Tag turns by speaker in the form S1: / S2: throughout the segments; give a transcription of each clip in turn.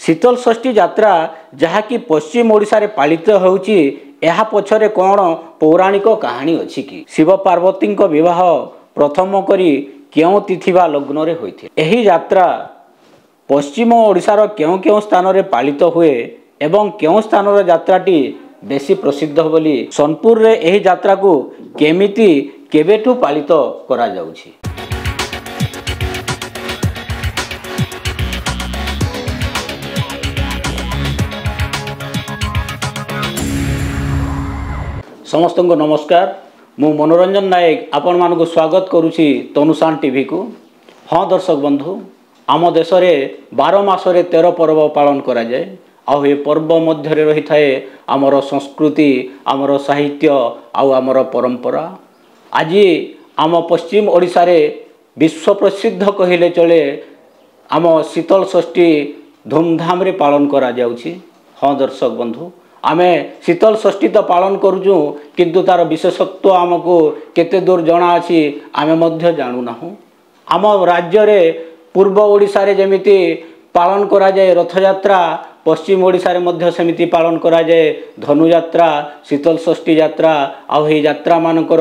S1: शीतल षष्ठी जात्रा जहाँकि पश्चिम ओडिशा रे पालित होउची एहा पछरे कौन पौराणिक कहानी अछि कि शिव पार्वती विवाह प्रथम करी क्यों तिथि बा लग्न रे होइथे। एही जात्रा पश्चिम ओडिशार क्यों क्यों स्थान रे पालित हुए एवं क्यों स्थान रे जात्राटी बेसी प्रसिद्ध बोली सोनपुर रे एही जात्रा को केमिति केबेठु पालित करा जाउछि। समस्त को नमस्कार। मु मनोरंजन नायक आपण मानक स्वागत करुछि तनुशान टीवी को। हाँ दर्शक बंधु, आम देश में 12 मासरे 13 पर्व पालन करा जाए। आउ ये पर्व मध्य रही थाए आमर संस्कृति, आमर साहित्य आमर परंपरा। आज आम पश्चिम ओडिशा रे विश्व प्रसिद्ध कहले चले आम शीतल षष्ठी धूमधाम रे पालन करा जाउछि। हाँ दर्शक बंधु, आमे शीतल षष्ठी तो पालन करूँ किंतु तार विशेषत्व आमको केते दूर जना अछि आमे मध्य जानू नाहु। आम राज्य रे पूर्व ओडिशा रे जेमिति पालन करा जाए रथ यात्रा, पश्चिम ओडिशा रे मध्य सेमिति पालन करा जाए धनु यात्रा, शीतल षष्ठी यात्रा। आउ हे यात्रा मानकर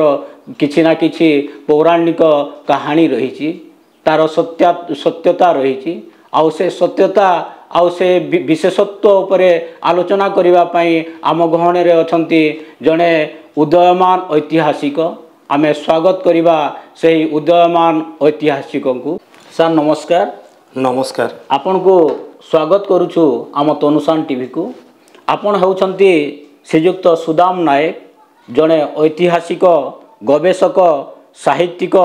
S1: किछि ना किछि पौराणिक कहानी रहिछि, तार सत्यता रहिछि। आउ से सत्यता आउ से विशेषत्व उपरे आलोचना करिबा पई आम गहणे रे अछंती जणे उदयमान ऐतिहासिक। आमे स्वागत करिबा सेही उदयमान ऐतिहासिक को। सर नमस्कार।
S2: नमस्कार।
S1: आपन को स्वागत करूछु आम तनुशान टीवी को। आपन होउछंती श्रीयुक्त सुदाम नायक, जणे ऐतिहासिक गवेषक, साहित्यिक,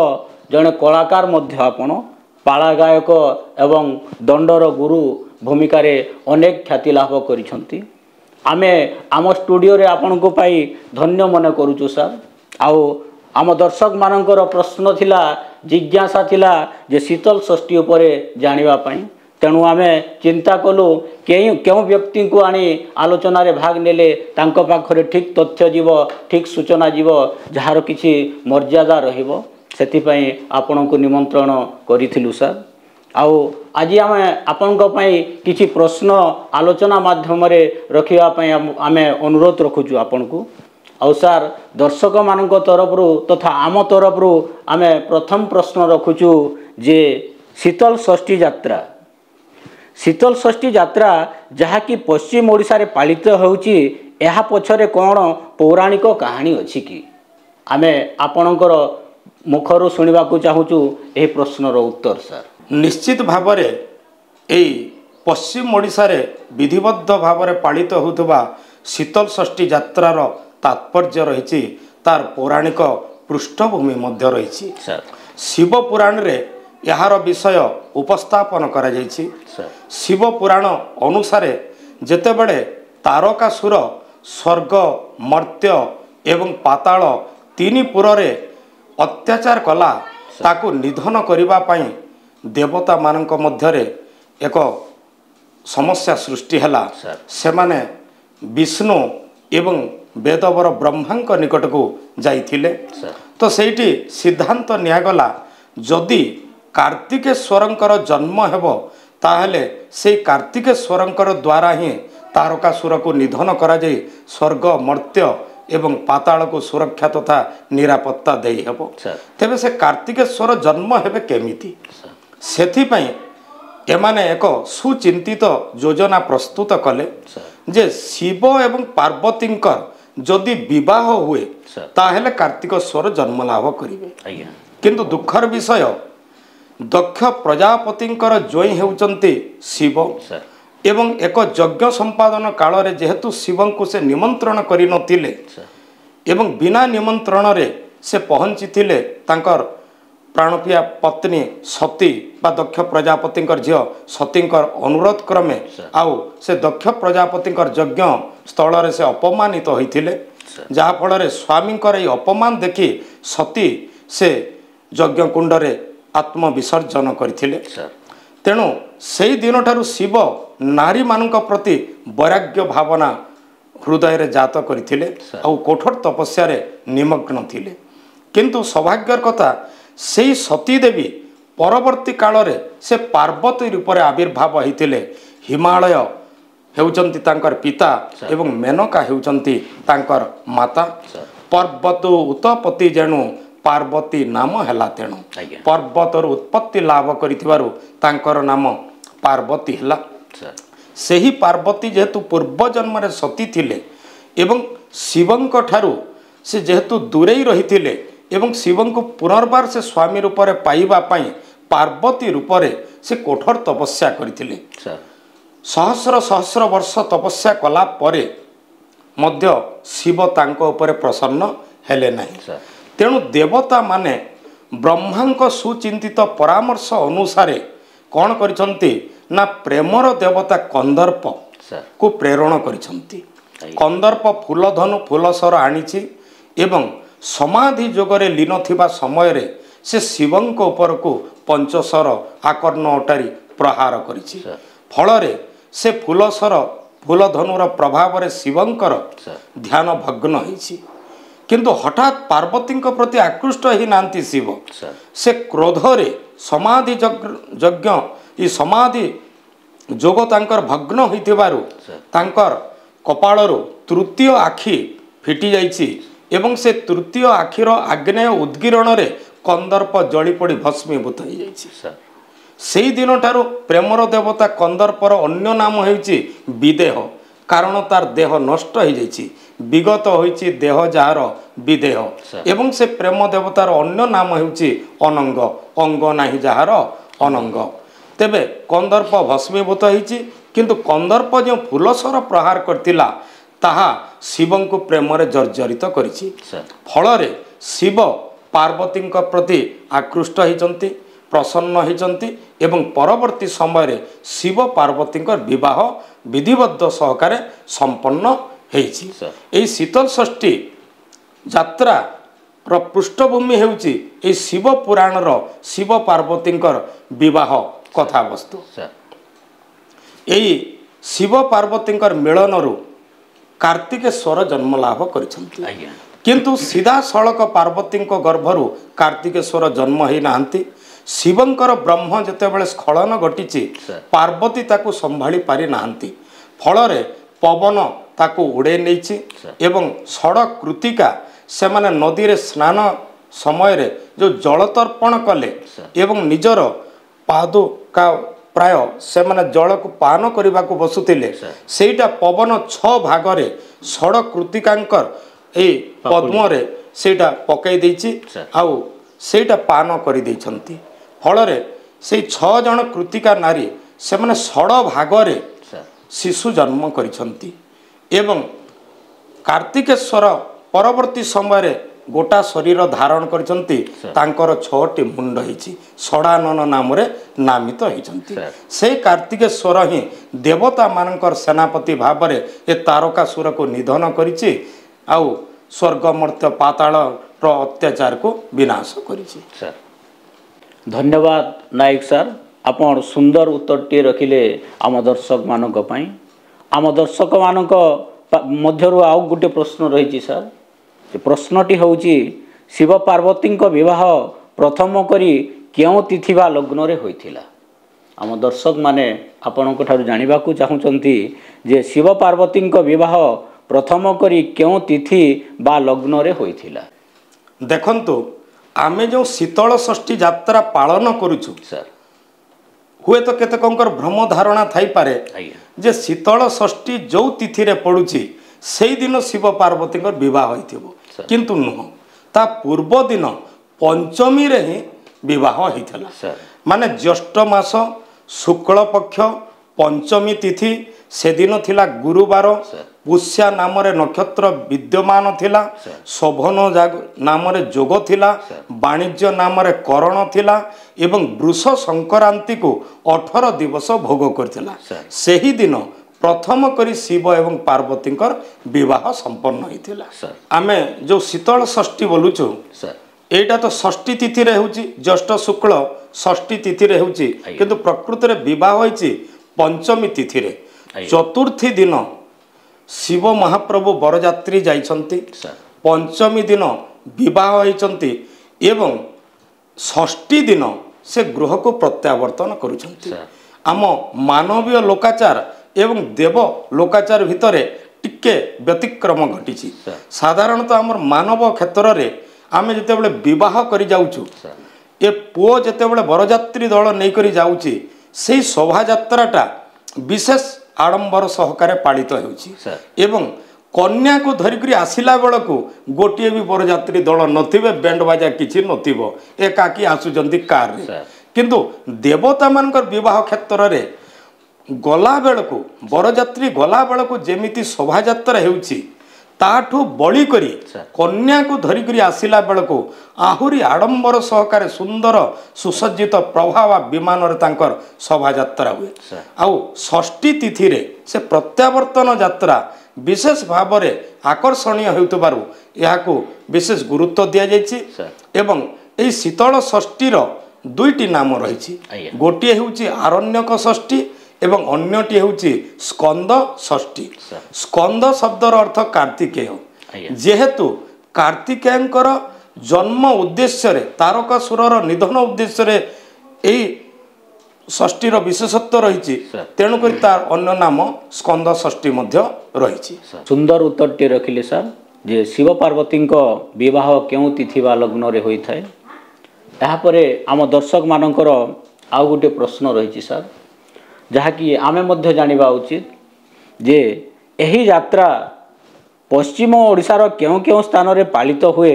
S1: जणे कलाकार मध्य। आपन पाला गायक एवं दंडर गुरु भूमिका रे अनेक ख्याति लाभ करिसंती। आमे आम स्टूडियो रे आपन को पाई धन्य मन करूछु सर। आउ आम दर्शक मानकर प्रश्न थिला, जिज्ञासा थिला जे शीतल षष्ठी उपरे जानिबा पई। तेणु आमे चिंता कलु क्यों व्यक्ति को आनी आलोचना रे भाग नेले तांको पाखरे ठीक तथ्य जीव, ठीक सूचना जीव, जार किछि मर्यादा रहिबो। सेति पई आपन को निमंत्रण करिथिलु सर। आउ आज आमे आपन को पई किछि प्रश्न आलोचना माध्यम रे रखिबा पई आमे अनुरोध रखुछु आपन को। आउ सर दर्शक मानक तरफ रु तथा आम तरफ रु आमे प्रथम प्रश्न रखुछु जे शीतल षष्ठी यात्रा, शीतल षष्ठी यात्रा जहाँकि पश्चिम ओडिशा रे पालित होउची एहा पछरे कोन पौराणिक कहानी अछि कि? आमे आपनकर मुखरु सुनिबा को चाहूछु एही प्रश्नर उत्तर सर।
S2: निश्चित भावरे एई पश्चिम ओडिशा रे विधिबद्ध भावरे पालित होउथबा शीतल षष्ठी यात्रार तात्पर्य रहिछि, तार पौराणिक पृष्ठभूमि मध्य रहिछि
S1: सर।
S2: शिव पुराण रे यार विषय उपस्थापन करा जाइछि। शिव पुराण अनुसारे जेतेबेले तारकासुर स्वर्ग, मर्त्य एवं पाताल तीन पुर रे अत्याचार कला, ताकू निधन करिबा पई देवता मानक मध्यरे एक समस्या सृष्टि हैला। से माने विष्णु एवं वेदवर ब्रह्मांक निकट को जाइथिले। तो सेठी सिद्धांत नियागला जदि कार्तिकेश्वरंकर जन्म हेबो ताहले से कार्तिकेश्वरंकर द्वारा ही तारकासुर को निधन करा जाई स्वर्ग, मर्त्य एवं पाताल को सुरक्षा तथा निरापत्ता देई हेबो। तेबे से कार्तिकेश्वर जन्म हेबे केमिति? सेथि पई एमाने एक सुचिंतित योजना प्रस्तुत कले जे शिव एवं पार्वतींकर जदि विवाह हुए ताहेले कार्तिकेश्वर जन्म लाभ करिवे। किंतु दुखर विषय दक्ष प्रजापतिंकर जोई हेउचंती शिव एवं एक यज्ञ संपादन काल रे जेहेतु शिवं को से निमंत्रण करि नथिले एवं बिना निमंत्रण रे से पहुंची थिले तांकर प्राणप्रिया पत्नी सती बा दक्ष प्रजापतिंकर झियो सतींकर अनुरोध क्रमे आउ से दक्ष प्रजापतिंकर यज्ञ स्थल रे से अपमानित होइथिले। जहा फल रे स्वामींकर ए अपमान देखि सती से यज्ञ कुंड रे आत्म विसर्जन करथिले। तेणु से दिन ठारू शिव नारी मानक प्रति वैराग्य भावना हृदय रे जात करथिले आउ कठोर तपस्या रे निमग्न थिले। किंतु सौभाग्यर कथा सेई सती देवी परवर्ती काल रे से पार्वती रूप रे आविर्भाव होइतिले। हिमालय हेउचंती तांकर पिता एवं मेनका हेउचंती तांकर माता पर्वत उत्पत्ति जेणु पार्वती नाम हैला तेणु पर्वतर उत्पत्ति लाभ करिथिबारु तांकर नाम पार्वती हैला सेही पार्वती जेहेतु पूर्व जन्म रे सती थिले एवं शिवंक ठारू से जेहेतु दूरेई रहिथिले एवं शिवं को पुनर्बार से स्वामी रूप में पाइबा पाई पार्वती रूप से कठोर तपस्या करथिले सहस्र सहस्र वर्ष तपस्या कला परे मध्य शिव तांको ऊपर प्रसन्न हेले नहीं तेणु देवता माने ब्रह्मांक सुचिंतित परामर्श अनुसार कौन करिसंती ना प्रेमर देवता कंदर्प को प्रेरण करिसंती कंदर्प फूलधनु फूलसर आनीची एवं समाधि जोगरे लीन थिबा समय रे से शिवंक ऊपर को पंचसर आकर्ण अटारी प्रहार करिछि फल रे से फूलसर फूलधनुर प्रभाव रे शिवंकर ध्यान भग्न होइछि किंतु हठात पार्वती प्रति आकृष्ट ही नांती शिव से क्रोध रे समाधि यज्ञ ई समाधि जोग तांकर भग्न होइथिबारु तांकर कपाळरु तृतीय आखि फिटी जाइछि एवं से तृतीय आखिर आग्नेय उद्गीरण रे कंदर्प जली पड़ी भस्मीभूत हो जाइछि से दिन ठारू प्रेमर देवता कंदर्पर अन्य नाम होइछि विदेह कारण तार देह नष्ट हो जाइछि विगत होइछि देह जार विदेह एवं से प्रेम देवतार अन्य नाम होइछि अनंग अंग नाही जार अनंग तेबे कंदर्प भस्मीभूत होइछि किंतु कंदर्प जो फूलसर प्रहार करतिला ताहा शिवं को प्रेम रे जर्जरित करिछि फल रे शिव पार्वती प्रति आकृष्ट होइचंती प्रसन्न होइचंती एवं परवर्ती समय रे शिव पार्वती विवाह विधिबद्ध सहकारे संपन्न हेछि एई शीतल षष्ठी यात्रा रो पृष्ठभूमि हेउछि एई शिव पुराण रो शिव पार्वती विवाह कथा वस्तु एई शिव पार्वती मिलन रु कार्तिकेश्वर जन्म लाभ करिसंती किंतु सीधा सड़क पार्वती गर्भरु कार्तिकेश्वर जन्म ही नाहंती शिवंकर ब्रह्म जेतेबेले स्खलन घटिछि पार्वती ताकू संभाली पारि नाहंती फल रे पवन ताकू उड़े नैछि एवं सड़क कृतिका से माने नदी रे स्नान समय रे जो जल तर्पण कले एवं निजर पादुका प्राय से माने जल को पान करने को बसुतिले सेटा पवन 6 भाग रे सड़क कृतिकांकर ए पद्म रे सेटा पकई देछि आउ सेटा पान करि दैछंती फल रे से 6 जन कृतिका नारी से माने सड़ भाग रे शिशु जन्म करिसंती एवं कार्तिकेश्वर परवर्ती समय रे गोटा शरीर धारण करिसंती तांकर 6टी मुंड हिची सड़ानन नाम रे नामित हिचंती से कार्तिकेश्वर ही देवता मानकर सेनापति भाव रे ए तारकासुर को निधन करिछि आउ स्वर्ग मर्त्य पाताल रो अत्याचार को विनाश करिछि
S1: धन्यवाद नायक सर आपण सुंदर उत्तरटी रखिले आम दर्शक मानक पई आम दर्शक मानक मध्यरु आउ गोटे प्रश्न रही सर प्रश्नटी होउची शिव पार्वती विवाह प्रथम करी क्यों तिथि बा लग्न रे होइथिला आम दर्शक माने आपनक ठारु जानिबा को चाहुचंती जे शिव पार्वती विवाह प्रथम करी क्यों तिथि बा लग्न रे होइथिला
S2: देखंतु आमे जो शीतल षष्ठी यात्रा पालन करूछु सर हुए तो केतकंकर भ्रम धारणा थाई पारे जे शीतल षष्ठी जो तिथि रे पडुची सेई दिन शिव पार्वती विवाह होइथिबो किंतु नुह ता पूर्व दिन पंचमी रे ही विवाह होइथिला माने ज्येष्ठ मास शुक्ल पक्ष पंचमी तिथि से दिन थिला गुरुवार पुष्या नाम रे नक्षत्र विद्यमान थिला शोभन नाम रे जोग थिला वाणिज्य नाम रे करण थिला एवं वृष संक्रांति को 18 दिवस भोग करथिला सेही दिन प्रथम करी शिव एवं पार्वती विवाह संपन्न होइथिला आमे जो शीतल षष्ठी बोलुछु एटा तो षष्ठी तिथि रे होची ज्येष्ठ शुक्ल षष्ठी तिथि रे होची किंतु प्रकृति रे विवाह होइची पंचमी तिथि रे चतुर्थी दिन शिव महाप्रभु बरयात्री जाइछंती पंचमी दिन विवाह होइछंती एवं षष्ठी दिन से गृह को प्रत्यावर्तन करुछंती आम मानवीय लोकाचार एवं देव लोकाचार भितर टिके व्यतिक्रम घटी साधारणतः आमर मानव क्षेत्र में आम जितेबाला बह कर जाऊँ ए पुओ जितेबाला बरजात्री दल नहीं करी जाऊँगी से शोभा यात्राटा विशेष आडंबर सहकारे पालित हो कन्या को धरिक आसला बेल को गोटे भी बरजात्री दल नथिबे बैंड बाजा किसी नथिबो एकाकी आसुचंती कार रे किंतु देवता मानकर विवाह क्षेत्र में गला बेल को बरजात्री गला बेल को जेमिति शोभा यात्रा हेउची ताठू बड़ी करी कन्या को धरिक आसला बेल को आहुरी आडंबर सहकारे सुंदर सुसज्जित प्रभाव विमान रे तांकर शोभा यात्रा हुए आउ षष्ठी तिथि रे से प्रत्यावर्तन यात्रा विशेष भाव में आकर्षणीय होउतबारु याकू विशेष गुरुत्व दिया जायछि एवं एई शीतल षष्ठीर दुईटी नाम रही गोटे होउछि आरण्यक षष्ठी एवं अन्यटी होउछि स्कंद षष्ठी स्कंद शब्दर अर्थ कार्तिकेय जेहेतु कार्तिकेयंकर जन्म उद्देश्य रे तारकासुरर निधन उद्देश्य रे एई षष्ठीर विशेषत्व रही तेणुक तार अन्य नाम स्कंद षष्ठी रही
S1: सुंदर उत्तरटी रखिले सर जे शिव पार्वती विवाह क्यों तिथि बा लग्न रे होई थाए ताहापरे आम दर्शक मानकर आउ गोटे प्रश्न रही सर जहाँकि आमे मध्य जानिबा उचित जे एही यात्रा पश्चिम ओडिशार क्यों क्यों स्थान रे पालित हुए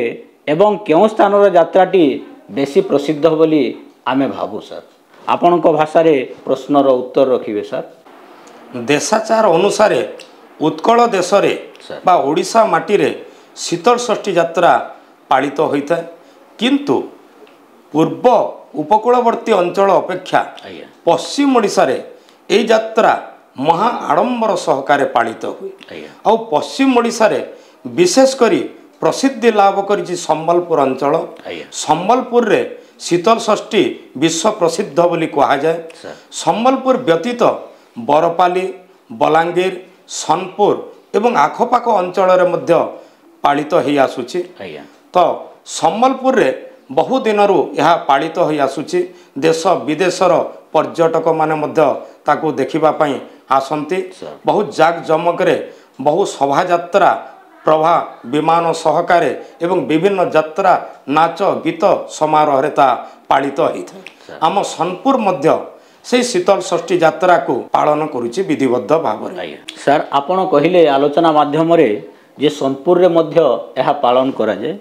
S1: एवं क्यों स्थान यात्राटी बेसी प्रसिद्ध बोली आमे भाबू सर आपण भाषा रे प्रश्नर उत्तर रखिए सर
S2: देशाचार अनुसार उत्कल देश रे बा ओडिशा माटी रे शीतल षष्ठी यात्रा पालित होता है किंतु पूर्व उपकूलवर्ती अंचल अपेक्षा पश्चिम ओडिशा रे एई यात्रा महा आडंबर सहकारे पालित हुए आ पश्चिम ओडिशा रे विशेष करी प्रसिद्धि लाभ करिछि संबलपुर अंचल संबलपुर रे शीतल षष्ठी विश्व प्रसिद्ध बोली कहा जाए संबलपुर व्यतीत बरपाली बलांगीर सोनपुर एवं आखपाख अंचल रे मध्य पालित हो आसुछि तो संबलपुर रे बहु दिनरू यह पालित हो आसुछि देश विदेशर पर्यटक माने मध्य ताकू देखिबा पई आसंती बहुत जाक जमक रे बहु शोभा यात्रा प्रभा विमान सहकारे एवं विभिन्न यात्रा नाच गीत समारोह रे ता पालित होइथाय आम सोनपुर मध्य से शीतल षष्ठी यात्रा को पालन करुछि विधिबद्ध भाव रे
S1: सर आपण कहिले आलोचना माध्यम रे जे सोनपुर रे मध्य यह पालन करा जाय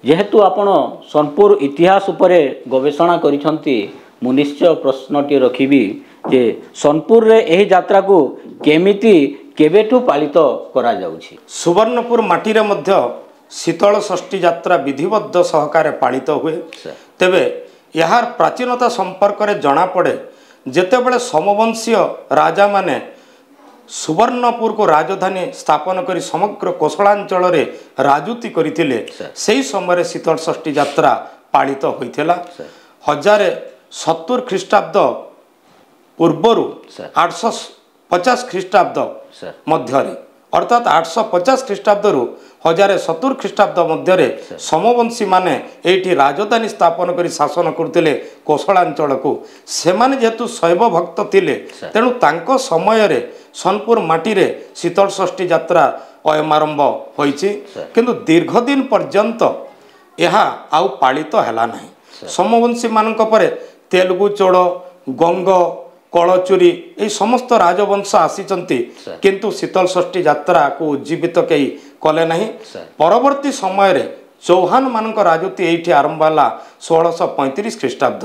S1: जेहेतु आपण सोनपुर इतिहास उपरे गवेषणा करिसंती मु निश्चय प्रश्नटी रखिबी जे सोनपुर रे एही यात्रा को केमिति केबेठू पालित करा जाउछि
S2: सुवर्णपुर माटी रे मध्य शीतल षष्ठी यात्रा विधिबद्ध सहकारे पालित हुए तेबे यार प्राचीनता संपर्क रे जणा पड़े जेतेबेले समवंशीय राजा माने सुवर्णपुर को राजधानी स्थापन करी समग्र कोसलांचल रे राजुति करिथिले सेही समय शीतल षष्ठी यात्रा पालित होइथिला 1070 ख्रीष्टाब्द पूर्वरु 850 ख्रीष्टाब्द मध्य अर्थात 850 ख्रीष्टाब्द 1070 ख्रीष्टाब्द मध्य समवंशी माने एठी राजधानी स्थापन करी शासन करथिले कोसलांचल को सेमाने जेतु शैव भक्त थिले तेणु तांको समय रे सोनपुर माटी रे शीतल षष्ठी यात्रा अयमारंभ होईछि किंतु दीर्घ दिन पर्यंत यह आउ पालित हैला नाही समवंशी मानक परे तेलुगु चोड़ गंग कलचुरी ये समस्त राजवंश आसीचंती किंतु शीतल षष्ठी यात्रा को उज्जीवित कई कले नहीं परवर्ती समय रे चौहान मानक राजूति एठी आरंभ होला 1635 ख्रीष्टाब्द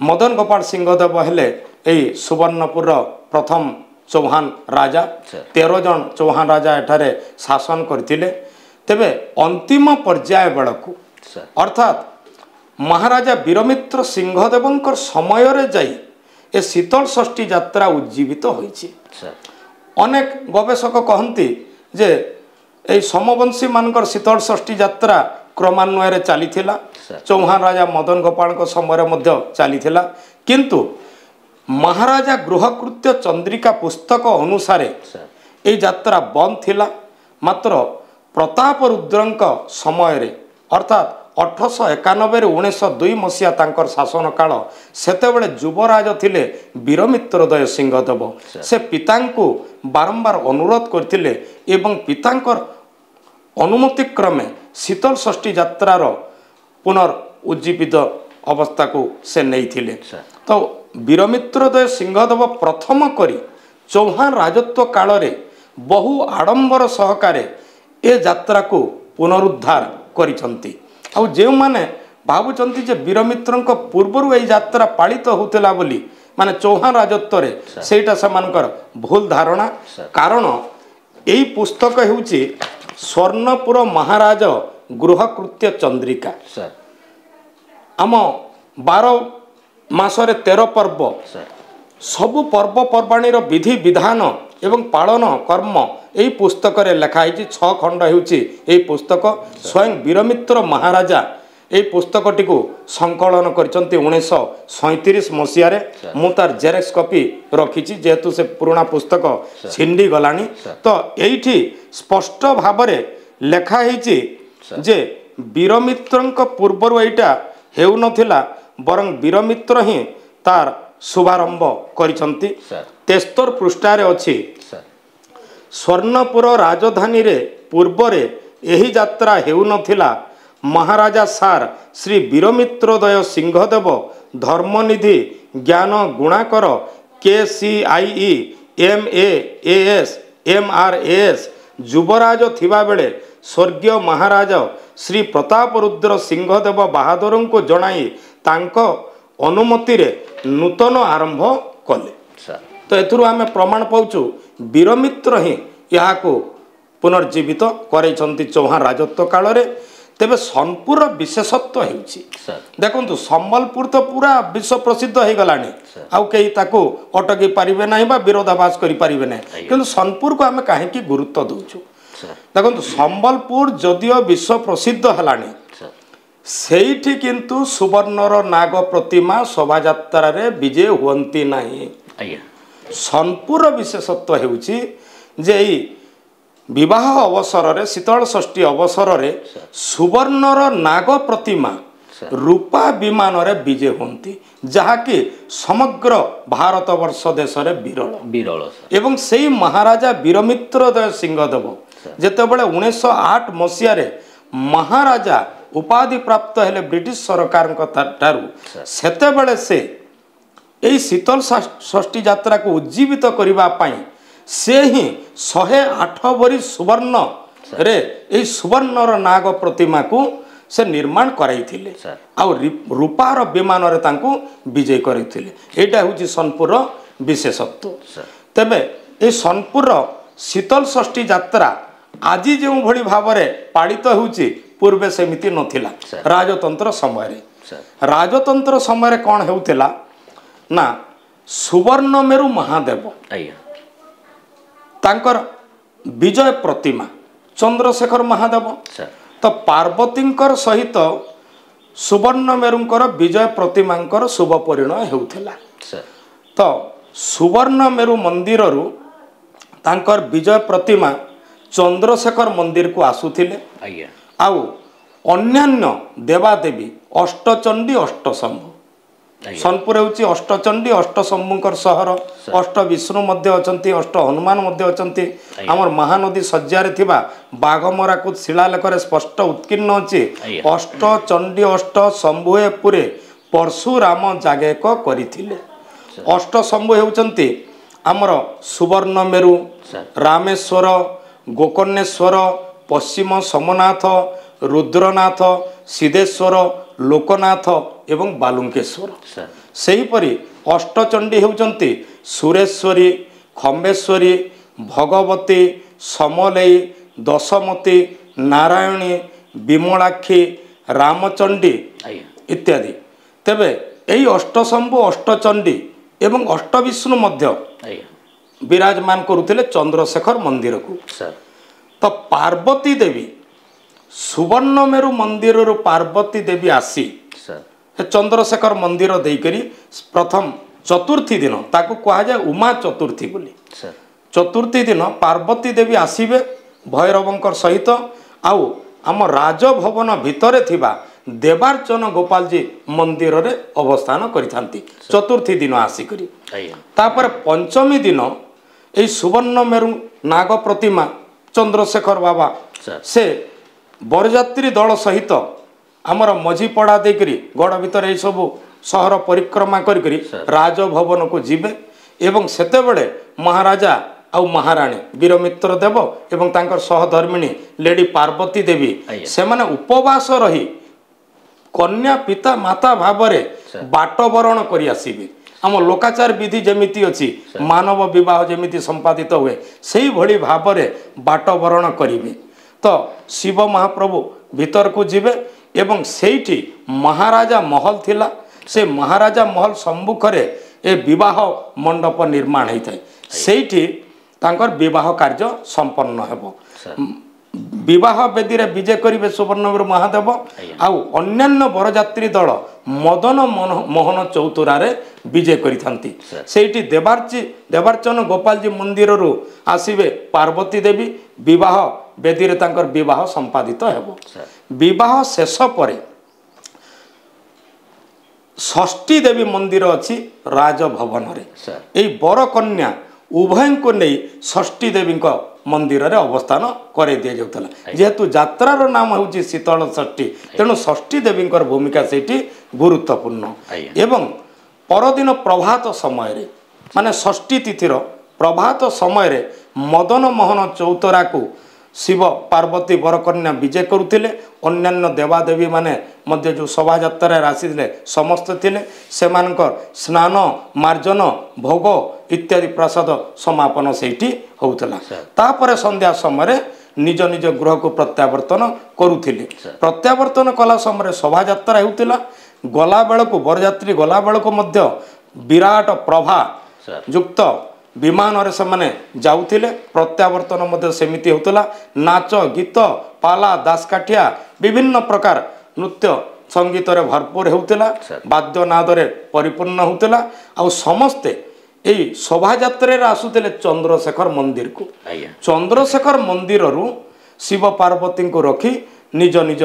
S2: मदन गोपाल सिंहदेव हेले एई सुवर्णपुर प्रथम चौहान राजा 13 जन चौहान राजा एठारे शासन करथिले तेबे अंतिम पर्याय बेलकू अर्थात महाराजा वीरमित्र सिंहदेवंकर समय रे जाई ए शीतल षष्ठी यात्रा उज्जीवित होईछि अनेक गवेषक कहती जे ए समवंशी मानकर शीतल षष्ठी यात्रा क्रमान्वय चलीथिला चौहान राजा मदन गोपाल समय मध्य चलीथिला किंतु महाराजा गृहकृत्य चंद्रिका पुस्तक अनुसार ए यात्रा बंद थिला मात्र प्रताप रुद्रंक समय रे अर्थात 1891 1902 मसीहा तांकर शासन काल सेतेबेले युवराज थिले वीरमित्रदय सिंहदेव से पितांकु बारंबार अनुरोध करथिले एवं पितांकर अनुमति क्रमे शीतल षष्ठी यात्रार पुनर्उज्जीवित अवस्था को से नहीं थिले। तो वीरमित्रदय सिंहदेव प्रथम करी चौहान राजत्व काल रे बहु आडंबर सहकारे ए यात्रा को पुनरुद्धार करिसंती। आ जे माने भावुचंती जे वीरमित्रंक पूर्वरु ए यात्रा पालित होतला बोली माने चौहान राजत्व रे सेटा समानकर भूल धारणा। कारण एई पुस्तक हेउची स्वर्णपुर महाराज गृहकृत्य चंद्रिका। आम 12 मासरे 13 पर्व सबु पर्वपर्वाणीर विधि विधान एवं पालन कर्म यही पुस्तक रे लिखाई 6 खंड होउची एही पुस्तक स्वयं वीरमित्र महाराजा यही पुस्तकटी को संकलन करचंती 1937 मसीह रे मु तार जेरेक्स कॉपी रखिची जेहेतु से पुराना पुस्तक छिंडी गलानी। तो एठी स्पष्ट भाव रे लेखा हेची जे वीरमित्रंक पूर्वरु एटा हेउ नथिला बरं वीरमित्र ही तार शुभारंभ करिसंती। 73 पृष्ठारे अछि स्वर्णपुर राजधानी रे पूर्वरे एही यात्रा हेउ नथिला महाराजा सार श्री वीरमित्रदय सिंहदेव धर्मनिधि ज्ञान गुणाकर KCIE MAAS MRAS युवराज थिबा बेले स्वर्गीय महाराज श्री प्रतापरुद्र सिंहदेव बहादुर को जणाई तांको अनुमति रे नूतन आरंभ कले। तो एथुरु आमे प्रमाण पाउछु वीरमित्र ही यहाँ को पुनर्जीवित करैछंती चौहान राजत्व काल रे। तेबे सोनपुर विशेषत्व हेउछि देखंतु संबलपुर तो पूरा विश्व प्रसिद्ध हो गलानी आउ कई ताको अटकी पारिबे नाही बा विरोधाभास करि पारिबे नाही किंतु सोनपुर को आमे काहे की गुरुत्व दउछु देखंतु संबलपुर जदियो विश्व प्रसिद्ध हलानी सेठी किंतु सुवर्णर नाग प्रतिमा शोभा यात्रा रे विजय हुअंती नाही। सोनपुर विशेषत्व हेउछि जे विवाह अवसर रे शीतल षष्ठी अवसर रे सुवर्णर नाग प्रतिमा रूपा विमान रे विजय होती जहाँकि समग्र भारत वर्ष देश रे विरल एवं सेई महाराजा वीरमित्रदय सिंहदेव जेतेबेले 1908 मसीह रे महाराजा उपाधि प्राप्त हेले ब्रिटिश सरकार ठारू सेतेबेले से एई शीतल षष्ठी यात्रा को उज्जीवित करिबा पाई से ही 108 भरी सुवर्ण रे एई सुवर्णर नाग प्रतिमा को से निर्माण कराइथिले आ रूपार विमान रे तांको विजय कराइथिले। एटा होची सोनपुर विशेषत्व। तबे ए सोनपुर शीतल षष्ठी यात्रा आज जो भली भाव रे पालित होची पूर्वे सेमिति नथिला। राजतंत्र समय कौन हेउतिला ना सुवर्ण मेरु महादेव तांकर विजय प्रतिमा चंद्रशेखर महादेव तो पार्वतींकर सहित सुवर्ण मेरुंकर विजय प्रतिमांकर शुभ परिणय हेउतिला। तो सुवर्ण मेरु मंदिर रु तांकर विजय प्रतिमा चंद्रशेखर मंदिर को आसुथिले आउ अन्यान्य देवादेवी अष्टचंडी अष्टशंभु सोनपुर होची अष्टचंडी अष्टशंभुंकर सहर अष्ट विष्णु मध्य अछंती अष्ट हनुमान मध्य अछंती हमर महानदी सज्जारे थिबा बाघमरा को शिलालेख रे स्पष्ट उत्कीर्ण अछि अष्टचंडी अष्टशंभुए पुरे परशुराम जागेक करिथिले। अष्टशंभु हेउचंती हमर सुवर्ण मेरु रामेश्वर गोकर्णेश्वर पश्चिम सोमनाथ रुद्रनाथ सिद्धेश्वर लोकनाथ एवं बालुंकेश्वर सेहीपरि अष्टचंडी हेउचंती सुरेश्वरी खम्बेश्वरी भगवती समलेई दशमती नारायणी विमलाक्षी रामचंडी इत्यादि। तेबे एई अष्टशंभु अष्टचंडी एवं अष्टविष्णु मध्य विराजमान करुथिले चंद्रशेखर मंदिर को। तो पार्वती देवी सुवर्ण मेरु मंदिर रु पार्वती देवी आसी चंद्रशेखर मंदिर देकरी प्रथम चतुर्थी दिन ताकू कहा जाए उमा चतुर्थी बोली। चतुर्थी दिन पार्वती देवी आसीबे भैरवंकर सहित आउ आम राजभवन भितरे थिबा ଦେବାର୍ଚ୍ଚନ ଗୋପାଳଜୀ ମନ୍ଦିରରେ ଅବସ୍ଥାନ କରିଥାନ୍ତି ଚତୁର୍ଥୀ ଦିନ ଆସିକରି। ତାପରେ ପଞ୍ଚମୀ ଦିନ ଏଇ ସୁବର୍ଣ୍ଣ ମେରୁ ନାଗ ପ୍ରତିମା ଚନ୍ଦ୍ରଶେଖର ବାବା ସେ ବରଯାତ୍ରୀ ଦଳ ସହିତ ଆମର ମଝିପଡ଼ା ଦେଇକରି ଗଡ଼ ଭିତରେ ଏଇସବୁ ସହର ପରିକ୍ରମା କରିକରି ରାଜଭବନକୁ ଯିବେ ଏବଂ ସେତେବେଳେ ମହାରାଜା ଆଉ ମହାରାଣୀ ବୀରମିତ୍ର ଦେବ ଏବଂ ତାଙ୍କର ସହଧର୍ମିଣୀ ଲେଡି ପାର୍ବତୀ ଦେବୀ ସେମାନେ ଉପବାସ ରହି କନ୍ୟା ପିତା ମାତା ଭାବରେ ବାଟବରଣ କରି ଆସିବେ। ଆମ ଲୋକାଚାର ବିଧି ଯେମିତି ଅଛି ମାନବ ବିବାହ ଯେମିତି ସମ୍ପାଦିତ ହୁଏ ସେଇଭଳି ଭାବରେ ବାଟବରଣ କରିବେ। ତ ଶିବ ମହାପ୍ରଭୁ ଭିତରକୁ ଯିବେ ଏବଂ ସେଇଠି ମହାରାଜା ମହଲ ଥିଲା। ସେ ମହାରାଜା ମହଲ ସମ୍ମୁଖରେ ଏ ବିବାହ ମଣ୍ଡପ ନିର୍ମାଣ ହେଇଥାଏ। ସେଇଠି ତାଙ୍କର ବିବାହ କାର୍ଯ୍ୟ ସମ୍ପନ୍ନ ହେବ। ବିବାହ ବେଦୀରେ ବିଜେ କରିବେ ସୁବର୍ଣ୍ଣମେରୁ ମହାଦେବ ଆଉ ଅନ୍ୟାନ୍ୟ ବରଯାତ୍ରୀ ଦଳ ମଦନ ମୋହନ ଚୌତୁରାରେ ବିଜେ କରିଥାନ୍ତି। ସେଇଠି ଦେବାର୍ଚ୍ଚନ ଗୋପାଳଜୀ ମନ୍ଦିରରୁ ଆସିବେ ପାର୍ବତୀ ଦେବୀ ବିବାହ ବେଦୀରେ ତାଙ୍କର ବିବାହ ସମ୍ପାଦିତ ହେବ। ବିବାହ ଶେଷ ପରେ ଷଷ୍ଠୀ ଦେବୀ ମନ୍ଦିର ଅଛି ରାଜଭବନରେ। ଏଇ ବର କନ୍ୟା ଉଭୟଙ୍କୁ ନେଇ ଷଷ୍ଠୀ ଦେବୀଙ୍କ ମନ୍ଦିରରେ ଅବସ୍ଥାନ କରାଇ ଦିଆଯାଉଥିଲା। ଯେହେତୁ ଯାତ୍ରାର ନାମ ହେଉଛି ଶୀତଳ ଷଷ୍ଠୀ ତେଣୁ ଷଷ୍ଠୀ ଦେବୀଙ୍କର ଭୂମିକା ସେଇଠି ଗୁରୁତ୍ୱପୂର୍ଣ୍ଣ। ଏବଂ ପରଦିନ ପ୍ରଭାତ ସମୟରେ ମାନେ ଷଷ୍ଠୀ ତିଥିର ପ୍ରଭାତ ସମୟରେ ମଦନ ମୋହନ ଚୌତରାକୁ ଶିବ ପାର୍ବତୀ ବରକନ୍ୟା ବିଜେ କରୁଥିଲେ। ଅନ୍ୟାନ୍ୟ ଦେବାଦେବୀ ମାନେ ମଧ୍ୟ ଯେଉଁ ଶୋଭାଯାତ୍ରାରେ ଆସିଥିଲେ ସମସ୍ତେ ଥିଲେ। ସେମାନଙ୍କର ସ୍ନାନ ମାର୍ଜନ ଭୋଗ ଇତ୍ୟାଦି ପ୍ରସାଦ ସମାପନ ସେଇଠି ହେଉଥିଲା। ତାପରେ ସନ୍ଧ୍ୟା ସମୟରେ ନିଜ ନିଜ ଗୃହକୁ ପ୍ରତ୍ୟାବର୍ତ୍ତନ କରୁଥିଲେ। ପ୍ରତ୍ୟାବର୍ତ୍ତନ କଲା ସମୟରେ ଶୋଭାଯାତ୍ରା ହେଉଥିଲା। ଗଲାବେଳକୁ ବରଯାତ୍ରୀ ଗଲାବେଳକୁ ମଧ୍ୟ ବିରାଟ ପ୍ରଭା ଯୁକ୍ତ ବିମାନରେ ସେମାନେ ଯାଉଥିଲେ। ପ୍ରତ୍ୟାବର୍ତ୍ତନ ମଧ୍ୟ ସେମିତି ହେଉଥିଲା। ନାଚ ଗୀତ ପାଲା ଦାସକାଠିଆ ବିଭିନ୍ନ ପ୍ରକାର ନୃତ୍ୟ ସଙ୍ଗୀତରେ ଭରପୁର ହେଉଥିଲା। ବାଦ୍ୟନାଦରେ ପରିପୂର୍ଣ୍ଣ ହେଉଥିଲା। ଆଉ ସମସ୍ତେ ଏଇ ଶୋଭାଯାତ୍ରାରେ ଆସୁଥିଲେ ଚନ୍ଦ୍ରଶେଖର ମନ୍ଦିରକୁ। ଚନ୍ଦ୍ରଶେଖର ମନ୍ଦିରରୁ ଶିବ ପାର୍ବତୀଙ୍କୁ ରଖି ନିଜ ନିଜ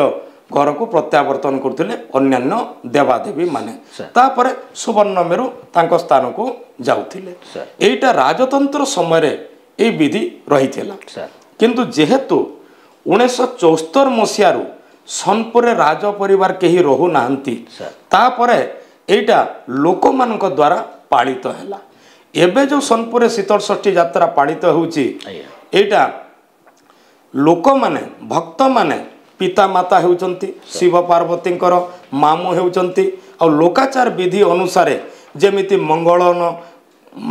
S2: ଘରକୁ ପ୍ରତ୍ୟାବର୍ତ୍ତନ କରୁଥିଲେ ଅନ୍ୟାନ୍ୟ ଦେବାଦେବୀ ମାନେ। ତାପରେ ସୁବର୍ଣ୍ଣମେରୁ ତାଙ୍କ ସ୍ଥାନକୁ ଯାଉଥିଲେ। ଏଇଟା ରାଜତନ୍ତ୍ର ସମୟରେ ଏଇ ବିଧି ରହିଥିଲା। କିନ୍ତୁ ଯେହେତୁ 1974 ମସିହାରୁ ସୋନପୁରରେ ରାଜ ପରିବାର କେହି ରହୁନାହାନ୍ତି ତାପରେ ଏଇଟା ଲୋକମାନଙ୍କ ଦ୍ୱାରା ପାଳିତ ହେଲା। ଏବେ ଯେଉଁ ସୋନପୁରରେ ଶୀତଳ ଷଷ୍ଠୀ ଯାତ୍ରା ପାଳିତ ହେଉଛି ଏଇଟା ଲୋକମାନେ ଭକ୍ତମାନେ ପିତାମାତା ହେଉଛନ୍ତି ଶିବ ପାର୍ବତୀଙ୍କର ମାମୁଁ ହେଉଛନ୍ତି। ଆଉ ଲୋକାଚାର ବିଧି ଅନୁସାରେ ଯେମିତି ମଙ୍ଗଳନ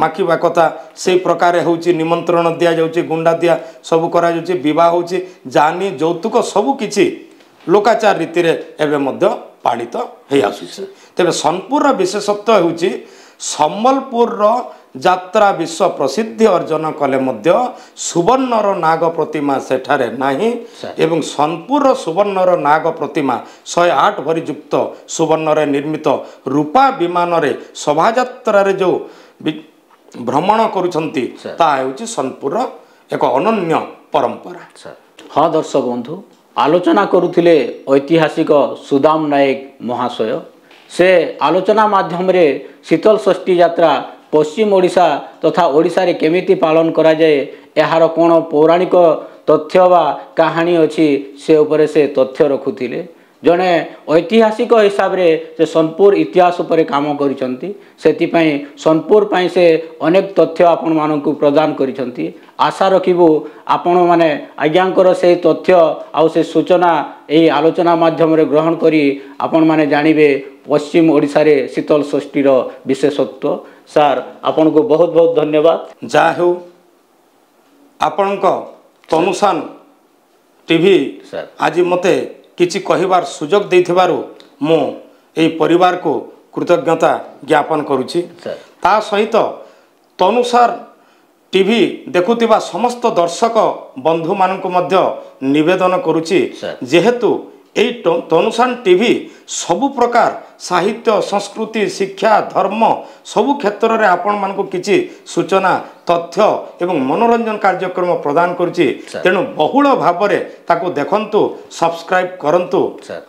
S2: ମାଖିବା କଥା ସେଇ ପ୍ରକାର ହେଉଛି। ନିମନ୍ତ୍ରଣ ଦିଆଯାଉଛି ଗୁଣ୍ଡା ଦିଆ ସବୁ କରାଯାଉଛି। ବିବାହ ହେଉଛି ଜାନି ଯୌତୁକ ସବୁ କିଛି ଲୋକାଚାର ରୀତିରେ ଏବେ ମଧ୍ୟ ପାଳିତ ହେଇ ଆସୁଛି। ତେବେ ସୋନପୁରର ବିଶେଷତ୍ୱ ହେଉଛି ସମ୍ବଲପୁରର ଯାତ୍ରା ବିଶ୍ୱ ପ୍ରସିଦ୍ଧି ଅର୍ଜନ କଲେ ମଧ୍ୟ ସୁବର୍ଣ୍ଣର ନାଗ ପ୍ରତିମା ସେଠାରେ ନାହିଁ। ଏବଂ ସୋନପୁରର ସୁବର୍ଣ୍ଣର ନାଗ ପ୍ରତିମା 108 ଭରି ଯୁକ୍ତ ସୁବର୍ଣ୍ଣରେ ନିର୍ମିତ ରୂପା ବିମାନରେ ଶୋଭାଯାତ୍ରାରେ ଯେଉଁ ଭ୍ରମଣ କରୁଛନ୍ତି ତାହା ହେଉଛି ସୋନପୁରର ଏକ ଅନନ୍ୟ ପରମ୍ପରା।
S1: ହଁ ଦର୍ଶକ ବନ୍ଧୁ ଆଲୋଚନା କରୁଥିଲେ ଐତିହାସିକ ସୁଦାମ ନାୟକ ମହାଶୟ। ସେ ଆଲୋଚନା ମାଧ୍ୟମରେ ଶୀତଳ ଷଷ୍ଠୀ ଯାତ୍ରା ପଶ୍ଚିମ ଓଡ଼ିଶା ତଥା ଓଡ଼ିଶାରେ କେମିତି ପାଳନ କରାଯାଏ ଏହାର କ'ଣ ପୌରାଣିକ ତଥ୍ୟ ବା କାହାଣୀ ଅଛି ସେ ଉପରେ ସେ ତଥ୍ୟ ରଖୁଥିଲେ। ଜଣେ ଐତିହାସିକ ହିସାବରେ ସେ ସୋନପୁର ଇତିହାସ ଉପରେ କାମ କରିଛନ୍ତି। ସେଥିପାଇଁ ସୋନପୁର ପାଇଁ ସେ ଅନେକ ତଥ୍ୟ ଆପଣମାନଙ୍କୁ ପ୍ରଦାନ କରିଛନ୍ତି। ଆଶା ରଖିବୁ ଆପଣମାନେ ଆଜ୍ଞାଙ୍କର ସେହି ତଥ୍ୟ ଆଉ ସେ ସୂଚନା ଏହି ଆଲୋଚନା ମାଧ୍ୟମରେ ଗ୍ରହଣ କରି ଆପଣମାନେ ଜାଣିବେ ପଶ୍ଚିମ ଓଡ଼ିଶାରେ ଶୀତଳ ଷଷ୍ଠୀର ବିଶେଷତ୍ୱ। ସାର୍ ଆପଣଙ୍କୁ ବହୁତ ବହୁତ ଧନ୍ୟବାଦ।
S2: ଯାହା ହେଉ ଆପଣଙ୍କ ତନୁସାନ ଟିଭି ଆଜି ମୋତେ କିଛି କହିବାର ସୁଯୋଗ ଦେଇଥିବାରୁ ମୁଁ ଏହି ପରିବାରକୁ କୃତଜ୍ଞତା ଜ୍ଞାପନ କରୁଛି। ତା ସହିତ ତନୁସାର ଟିଭି ଦେଖୁଥିବା ସମସ୍ତ ଦର୍ଶକ ବନ୍ଧୁମାନଙ୍କୁ ମଧ୍ୟ ନିବେଦନ କରୁଛି ଯେହେତୁ এই তনুসান টিভি সবু প্রকার সাহিত্য সংস্কৃতি শিক্ষা ধর্ম সবু ক্ষেত্রে আপন মানক কিছু সূচনা তথ্য এবং মনোরঞ্জন কার্যক্রম প্রদান করছি। তেণু বহুল ভাবে তাকে দেখন্তু সবসক্রাইব করন্তু।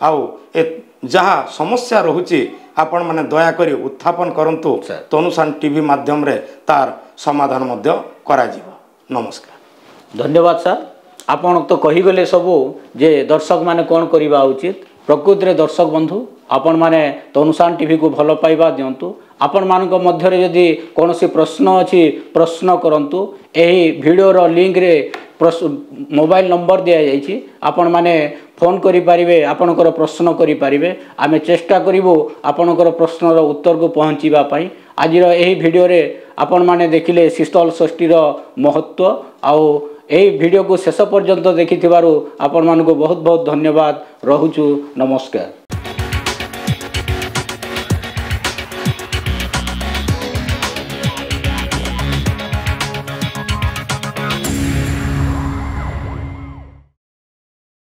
S2: আউ এ जहाँ समस्या रोचे आपण माने दया करी उत्थापन करंतु तनुसान टीवी माध्यम रे तार समाधान मध्य करा जीव। नमस्कार।
S1: धन्यवाद सर। आपण तो कहीगले सबू जे दर्शक माने कौन करवा उचित प्रकृति रे दर्शक बंधु आपण माने तनुसान टीवी को भल पाइबा दिंतु। आपण मान मध्य यदि कौन प्रश्न अच्छी प्रश्न करंतु एही वीडियोर लिंक रे मोबाइल नंबर दिया जाइछि आपण माने फोन करि पारिबे आपणकर प्रश्न करि पारिबे। आमे चेष्टा करिवो आपणकर प्रश्नर उत्तर को पहुँचीबा पई। आजिर एही वीडियो रे आपण माने देखिले शीतल षष्ठी महत्व आउ एही वीडियो को शेष पर्यंत देखिथिबारु आपण मानको बहुत बहुत धन्यवाद। रहुछु। नमस्कार।